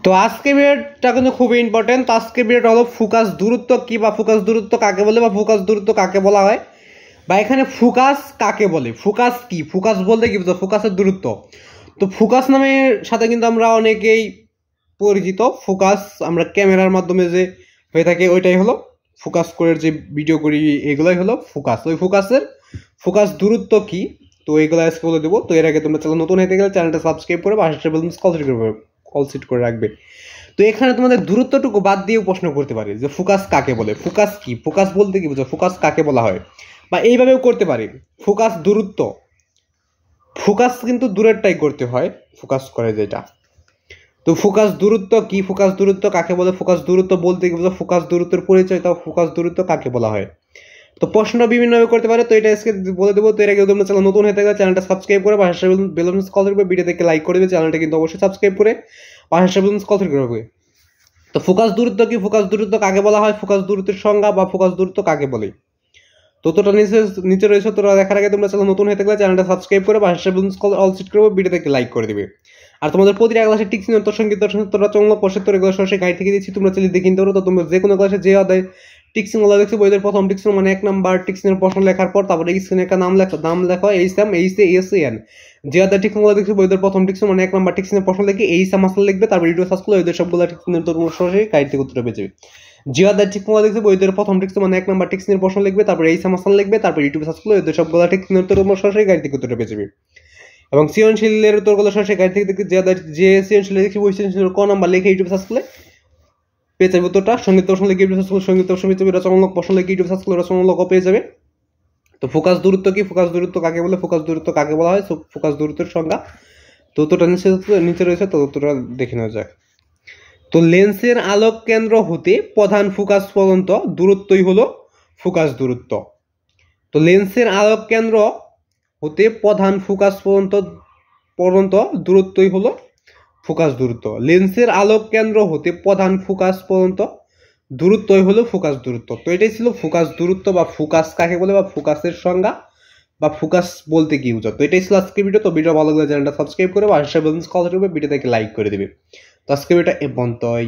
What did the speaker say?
তো আজকের ভিডিওটা কিন্তু খুবই ইম্পর্টেন্ট। তো আজকের ভিডিওটা হলো ফোকাস দূরত্ব কি, বা ফোকাস দূরত্ব কাকে বলে, বা ফোকাস দূরত্ব কাকে বলা হয়, বা এখানে ফোকাস কাকে বলে, ফোকাস কি, ফোকাস বলতে কি বুঝো, ফোকাসের দূরত্ব। তো ফোকাস নামের সাথে কিন্তু আমরা অনেকেই পরিচিত। ফোকাস আমরা ক্যামেরার মাধ্যমে যে হয়ে থাকে ওইটাই হলো ফোকাস করে যে ভিডিও করি, এগুলোই হলো ফোকাস। ওই ফোকাসের ফোকাস দূরত্ব কি, তো এগুলো আজকে বলে দেবো। তো এর আগে তোমরা চ্যানেল নতুন হতে গেলে চ্যানেলটা সাবস্ক্রাইব করে পাশে কল সিট করে রাখবে। তো এখানে তোমাদের দূরত্বটুকু বাদ দিয়েও প্রশ্ন করতে পারি যে ফোকাস কাকে বলে, ফোকাস কি, ফোকাস বলতে কি বুঝো, ফোকাস কাকে বলা হয়, বা এইভাবেও করতে পারি ফোকাস দূরত্ব। ফোকাস কিন্তু দূরেরটাই করতে হয়, ফোকাস করে যেটা। তো ফোকাস দূরত্ব কি, ফোকাস দূরত্ব কাকে বলে, ফোকাস দূরত্ব বলতে কি বুঝো, ফোকাস দূরত্বের পরিচয়, তাও ফোকাস দূরত্ব কাকে বলা হয়। তো প্রশ্নটা বিভিন্নভাবে করতে পারে। তো এটা আজকে বলে দেবো। তো এর আগে তোমরা চ্যানেল নতুন হয়ে থাকলে চ্যানেলটা সাবস্ক্রাইব করে পাশে বেল কল করবে, ভিডিও দেখে লাইক করে দেবে, চ্যানেলটা কিন্তু অবশ্যই সাবস্ক্রাইব করে পাশে কল করবে। তো ফোকাস দূরত্ব কি, ফোকাস দূরত্ব কাকে বলা হয়, ফোকাস দূরত্বের সংজ্ঞা বা ফোকাস দূরত্ব কাকে বলে। তো তোটা নিচে রয়েছে। তোরা দেখার আগে তোমরা চ্যানেল নতুন হয়ে থাকলে চ্যানেলটা সাবস্ক্রাইব করে পাশে অল সিট করবে, ভিডিও দেখে লাইক করে দিবে। আর তোমাদের প্রতিটা ক্লাসে টিক্সিং সঙ্গীত তোরা চঙ্গ পশ্চাৎ এগুলো সরাসরি গাইড থেকে দিচ্ছি, তোমরা চাইলে দেখে নিতে পারো। তো তোমরা যে কোনো ক্লাসে যে আদায় টিক্সিং ওলা দেখছি বইদের প্রথম টিক্সিং মানে 1 নাম্বার টিক্সিং এর প্রশ্ন লেখার পর তারপরে স্ক্রিনে একটা নাম লেখো এইচ এম যে আদায় টিক্সিং ওলা দেখছি বইদের প্রথম টিক্সিং মানে 1 নাম্বার টিক্সিং এর প্রশ্ন লিখে এইচ এম আসলে লিখবে, তারপর ভিডিও সার্চ করলে ওদের সবগুলো টিক্সিং এর তোমরা সরাসরি গাইড থেকে উত্তর পেয়ে যাবে। জিয়াদার টিক্সিং দেখছে বইদের প্রথম টিক্সিং মানে 1 নাম্বার টিক্সিং এর প্রশ্ন লিখবে, তারপর এইচ এম আসলে লিখবে, তারপর ইউটিউবে সার্চ করলে ওদের সবগুলো টিক্সিং এর তোমরা সরাসরি গাইড থেকে উত্তর পেয়ে যাবে। এবং সৃজনশীলের উত্তরগুলো সরাসরি গাইড থেকে দেখতে যে সৃজনশীল দেখছি ওই সৃজনশীলের ক নাম্বার লিখে ইউটিউবে সার্চ করলে পেয়ে যাবে উত্তরটা। সঙ্গীত প্রশ্ন লিখে ইউটিউবে সার্চ করলে সঙ্গীত প্রশ্ন পেয়ে যাবে, রচনামূলক প্রশ্ন লিখে ইউটিউবে সার্চ করলে রচনামূলক পেয়ে যাবে। তো ফোকাস দূরত্ব কি, ফোকাস দূরত্ব কাকে বলে, ফোকাস দূরত্ব কাকে বলা হয়, ফোকাস দূরত্বের সংজ্ঞা। তো উত্তরটা নিচে রয়েছে, তো উত্তরটা দেখে নেওয়া যাক। তো লেন্সের আলোক কেন্দ্র হতে প্রধান ফোকাস পর্যন্ত দূরত্বই হলো ফোকাস দূরত্ব। তো লেন্সের আলোক কেন্দ্র হতে প্রধান ফোকাস পর্যন্ত দূরত্বই হলো ফোকাস দূরত্ব। লেন্সের আলোক কেন্দ্র হতে প্রধান ফোকাস পর্যন্ত দূরত্বই হলো ফোকাস দূরত্ব। তো এটাই ছিল ফোকাস দূরত্ব, বা ফোকাস কাকে বলে, বা ফোকাসের সংজ্ঞা, বা ফোকাস বলতে কি বুঝো। তো এটাই ছিল আজকের ভিডিও। তো ভিডিও ভালো লাগলে চ্যানেলটা সাবস্ক্রাইব করে পাশে কল করবে, ভিডিও দেখে লাইক করে দিবে। তো আজকের ভিডিওটা এ পর্যন্তই।